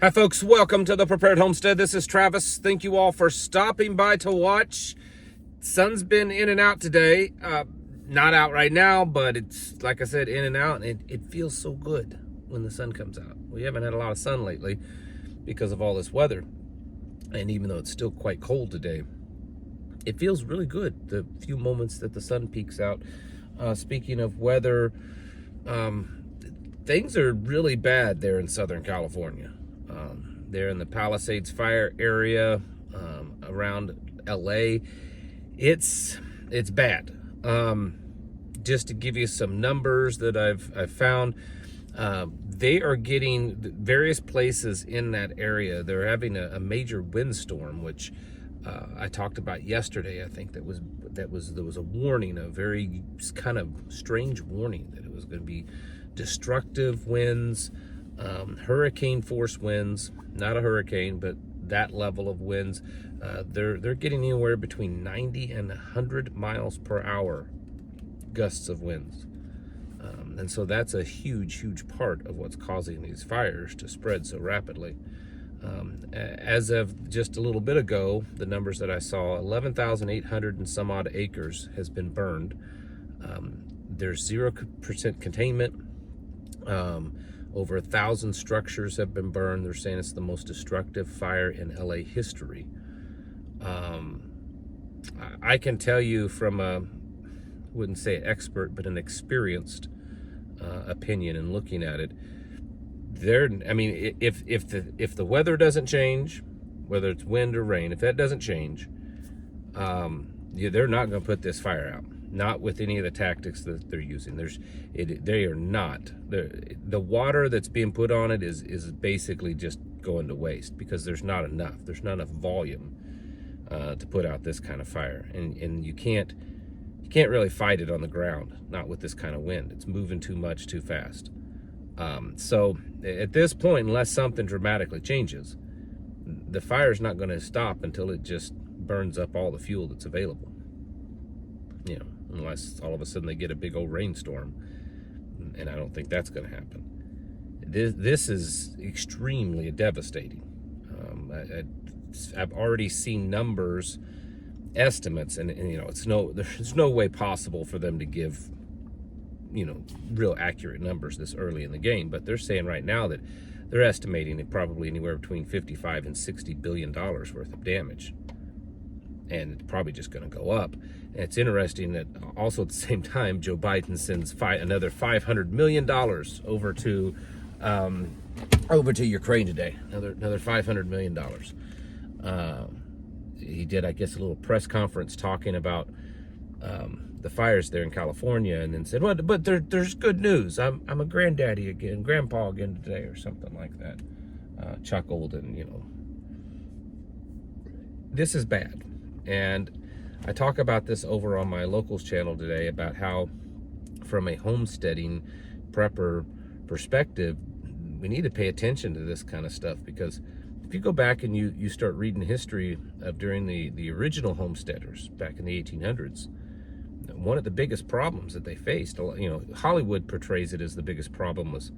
Hi folks, welcome to the Prepared Homestead. This is Travis. Thank you all for stopping by to watch. Sun's been in and out today. Not out right now, but it's, like I said, in and out. And it feels so good when the sun comes out. We haven't had a lot of sun lately because of all this weather. And even though it's still quite cold today, it feels really good the few moments that the sun peeks out. Speaking of weather, things are really bad there in Southern California. They're in the Palisades Fire area around LA. It's bad. Just to give you some numbers that I've found, they are getting various places in that area. They're having a major windstorm, which I talked about yesterday. I think there was a warning, a very kind of strange warning that it was going to be destructive winds, hurricane force winds, not a hurricane, but that level of winds. They're getting anywhere between 90 and 100 miles per hour gusts of winds. And so that's a huge part of what's causing these fires to spread so rapidly. As of just a little bit ago, the numbers that I saw, 11,800 and some odd acres has been burned. There's 0% containment. Over 1,000 structures have been burned. They're saying it's the most destructive fire in LA history. I can tell you from a, wouldn't say an expert, but an experienced opinion in looking at it. If the weather doesn't change, whether it's wind or rain, if that doesn't change, they're not going to put this fire out. Not with any of the tactics that they're using. They are not. The water that's being put on it is basically just going to waste because there's not enough. There's not enough volume to put out this kind of fire, and you can't really fight it on the ground. Not with this kind of wind. It's moving too much, too fast. So at this point, unless something dramatically changes, the fire's not going to stop until it just burns up all the fuel that's available. You know, unless all of a sudden they get a big old rainstorm, and I don't think that's going to happen. This is extremely devastating. I've already seen numbers, estimates, and you know, there's no way possible for them to give, you know, real accurate numbers this early in the game. But they're saying right now that they're estimating it probably anywhere between 55 and 60 billion dollars worth of damage. And it's probably just going to go up. And it's interesting that also at the same time, Joe Biden sends another $500 million over to Ukraine today. Another $500 million. He did, I guess, a little press conference talking about the fires there in California, and then said, "Well, but there's good news. I'm a granddaddy again, grandpa again today," or something like that. Chuckled, and you know, this is bad. And I talk about this over on my locals channel today about how, from a homesteading prepper perspective, we need to pay attention to this kind of stuff, because if you go back and you start reading history of during the original homesteaders back in the 1800s, one of the biggest problems that they faced, you know, Hollywood portrays it as the biggest problem was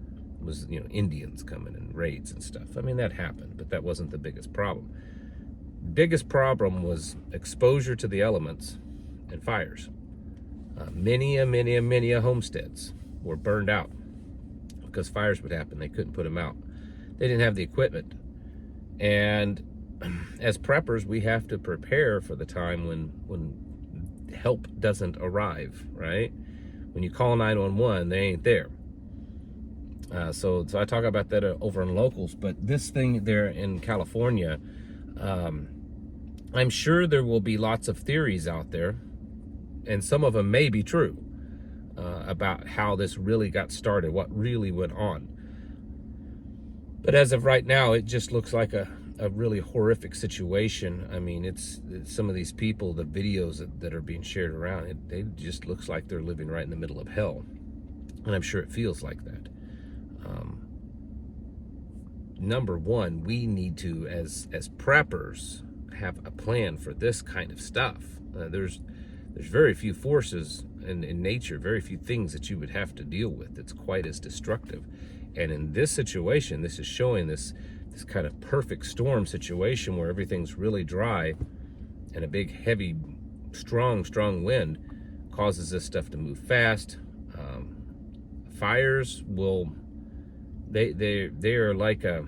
you know, Indians coming and raids and stuff. I mean, that happened, but that wasn't the biggest problem. Biggest problem was exposure to the elements and fires. Many homesteads were burned out because fires would happen. They couldn't put them out. They didn't have the equipment. And as preppers, we have to prepare for the time when help doesn't arrive, right? When you call 911, they ain't there. So I talk about that over in locals. But this thing there in California, I'm sure there will be lots of theories out there, and some of them may be true, about how this really got started, what really went on. But as of right now, it just looks like a really horrific situation. I mean, it's some of these people, the videos that are being shared around, it just looks like they're living right in the middle of hell. And I'm sure it feels like that. Number one, we need to, as preppers, have a plan for this kind of stuff. There's very few forces in nature, very few things that you would have to deal with that's quite as destructive. And in this situation, this is showing this this kind of perfect storm situation where everything's really dry, and a big, heavy, strong wind causes this stuff to move fast. Fires will, they are like a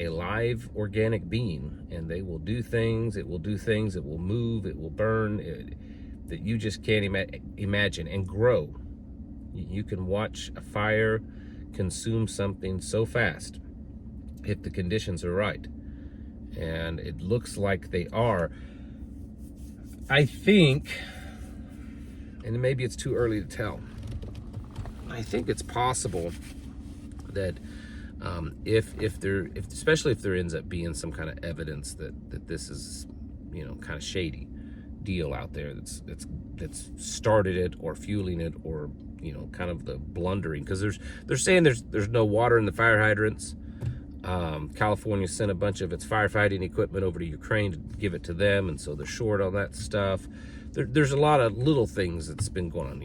live organic being, and they will do things. It will do things. It will move. It will burn. That you just can't imagine, and grow. You can watch a fire consume something so fast if the conditions are right, and it looks like they are. I think, and maybe it's too early to tell, I think it's possible that especially if there ends up being some kind of evidence that this is, kind of shady deal out there that's started it or fueling it, or kind of the blundering, because they're saying there's no water in the fire hydrants. California sent a bunch of its firefighting equipment over to Ukraine to give it to them, and so they're short on that stuff. There's a lot of little things that's been going on.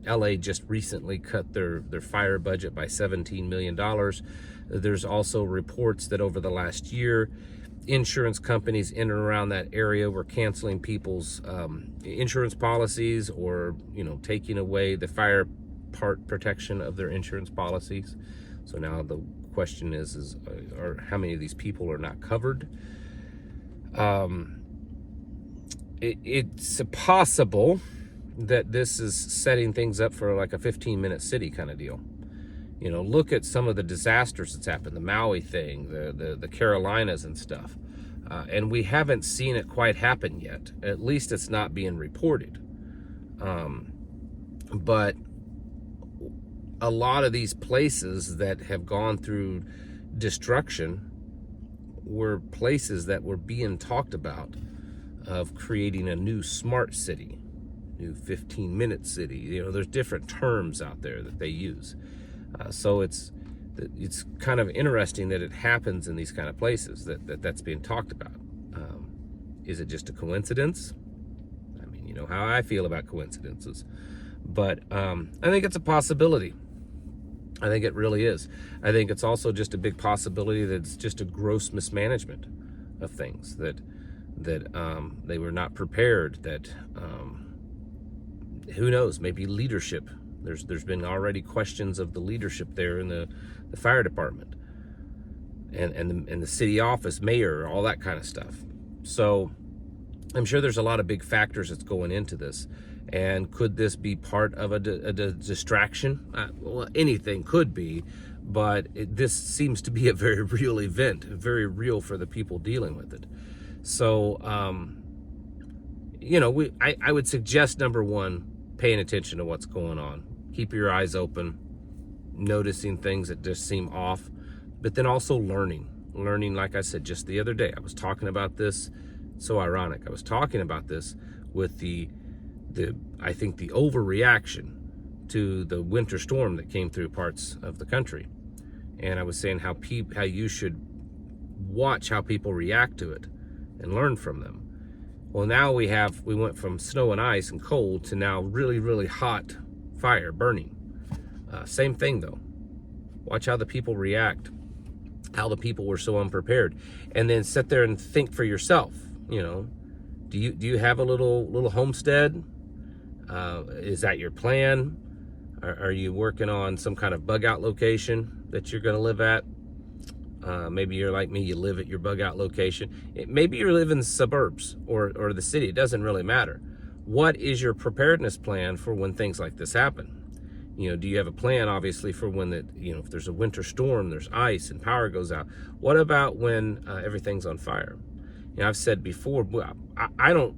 LA just recently cut their fire budget by $17 million. There's also reports that over the last year, insurance companies in and around that area were canceling people's insurance policies, or taking away the fire part protection of their insurance policies. So now the question is how many of these people are not covered? It's possible that this is setting things up for like a 15-minute city kind of deal. Look at some of the disasters that's happened, the Maui thing, the Carolinas and stuff. And we haven't seen it quite happen yet. At least it's not being reported. But a lot of these places that have gone through destruction were places that were being talked about, of creating a new smart city, new 15-minute city. There's different terms out there that they use. So it's kind of interesting that it happens in these kind of places, that's being talked about. Is it just a coincidence? I mean, you know how I feel about coincidences. But I think it's a possibility. I think it really is. I think it's also just a big possibility that it's just a gross mismanagement of things, that they were not prepared, that who knows, maybe leadership. There's been already questions of the leadership there in the fire department and the city office, mayor, all that kind of stuff. So I'm sure there's a lot of big factors that's going into this. And could this be part of a distraction? Well, anything could be, but this seems to be a very real event, very real for the people dealing with it. So, I would suggest, number one, paying attention to what's going on. Keep your eyes open, noticing things that just seem off, but then also learning. Like I said, just the other day, I was talking about this. So ironic. I was talking about this with I think the overreaction to the winter storm that came through parts of the country. And I was saying how you should watch how people react to it and learn from them. Well, now we went from snow and ice and cold to now really, really hot fire burning. Same thing though. Watch how the people react, how the people were so unprepared, and then sit there and think for yourself. Do you have a little homestead? Is that your plan? Are you working on some kind of bug out location that you're going to live at? Maybe you're like me, you live at your bug out location. Maybe you live in the suburbs or the city. It doesn't really matter. What is your preparedness plan for when things like this happen? Do you have a plan, obviously, for when if there's a winter storm, there's ice and power goes out? What about when everything's on fire? I've said before, I don't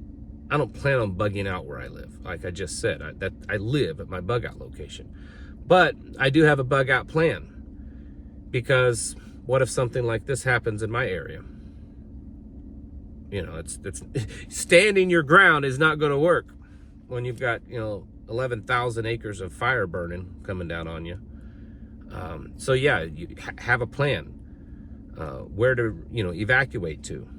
plan on bugging out where I live. Like I just said, I live at my bug out location. But I do have a bug out plan, because what if something like this happens in my area? It's standing your ground is not going to work when you've got 11,000 acres of fire burning coming down on you. So yeah, you have a plan where to evacuate to.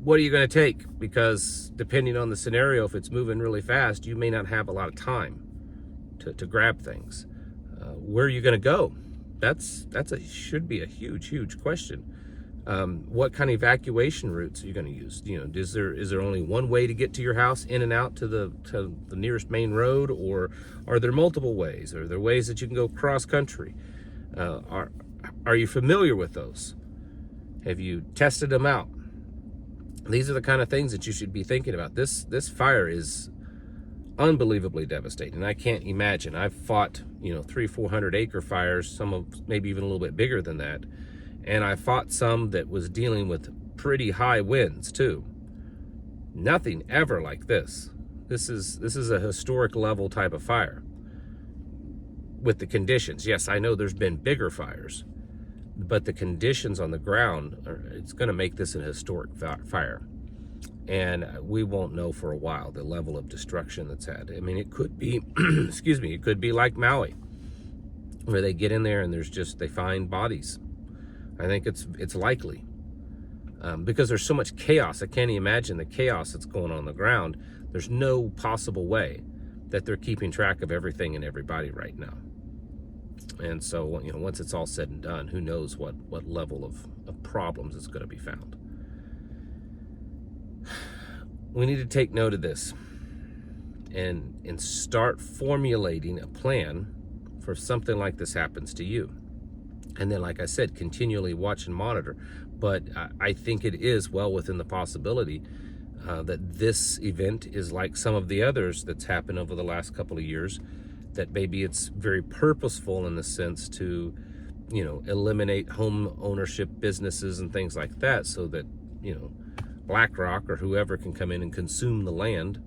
What are you going to take? Because depending on the scenario, if it's moving really fast, you may not have a lot of time to grab things. Where are you going to go? should be a huge question. What kind of evacuation routes are you going to use? You know, is there only one way to get to your house, in and out to the nearest main road, or are there multiple ways? Are there ways that you can go cross country? Are you familiar with those? Have you tested them out? These are the kind of things that you should be thinking about. This fire is unbelievably devastating. I can't imagine. I've fought, you know, 300-400 acre fires, some of maybe even a little bit bigger than that. And I fought some that was dealing with pretty high winds too. Nothing ever like this. This is a historic level type of fire. With the conditions, yes, I know there's been bigger fires, but the conditions on the ground, it's going to make this an historic fire. And we won't know for a while the level of destruction that's had. I mean, it could be, excuse me, it could be like Maui, where they get in there and they find bodies. I think it's likely, because there's so much chaos. I can't imagine the chaos that's going on the ground. There's no possible way that they're keeping track of everything and everybody right now. And so, you know, once it's all said and done, who knows what level of problems is going to be found. We need to take note of this and start formulating a plan for if something like this happens to you. And then, like I said, continually watch and monitor. But I think it is well within the possibility that this event is like some of the others that's happened over the last couple of years, that maybe it's very purposeful in the sense to, you know, eliminate home ownership businesses and things like that, so that, you know, BlackRock or whoever can come in and consume the land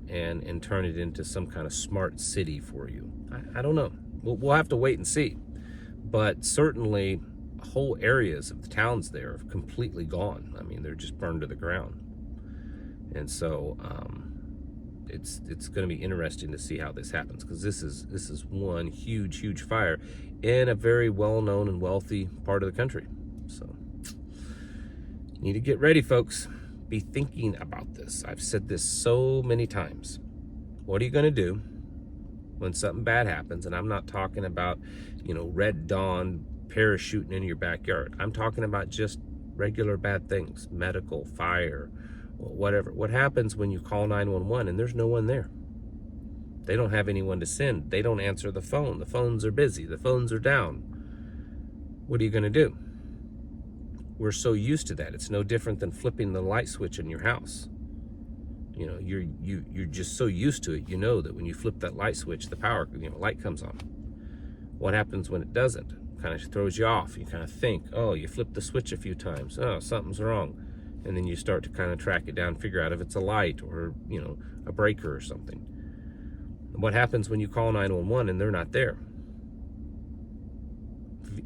and turn it into some kind of smart city for you. I don't know. We'll have to wait and see. But certainly whole areas of the towns there have completely gone. I mean, they're just burned to the ground. And so it's going to be interesting to see how this happens, because this is one huge fire in a very well-known and wealthy part of the country. So you need to get ready, folks. Be thinking about this. I've said this so many times. What are you going to do when something bad happens? And I'm not talking about, you know, Red Dawn parachuting in your backyard. I'm talking about just regular bad things, medical, fire, whatever. What happens when you call 911 and there's no one there? They don't have anyone to send. They don't answer the phone. The phones are busy. The phones are down. What are you going to do? We're so used to that. It's no different than flipping the light switch in your house. You know, you're just so used to it. You know that when you flip that light switch, the power, you know, light comes on. What happens when it doesn't? It kind of throws you off. You kind of think, oh, you flipped the switch a few times. Oh, something's wrong. And then you start to kind of track it down, figure out if it's a light or, you know, a breaker or something. What happens when you call 911 and they're not there?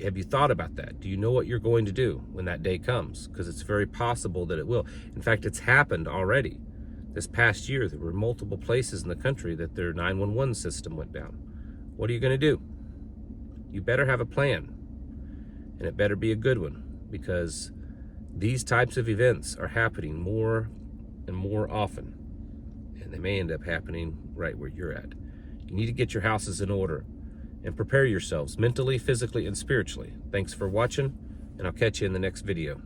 Have you thought about that? Do you know what you're going to do when that day comes? Because it's very possible that it will. In fact, it's happened already. This past year, there were multiple places in the country that their 911 system went down. What are you going to do? You better have a plan, and it better be a good one, because these types of events are happening more and more often, and they may end up happening right where you're at. You need to get your houses in order and prepare yourselves mentally, physically, and spiritually. Thanks for watching, and I'll catch you in the next video.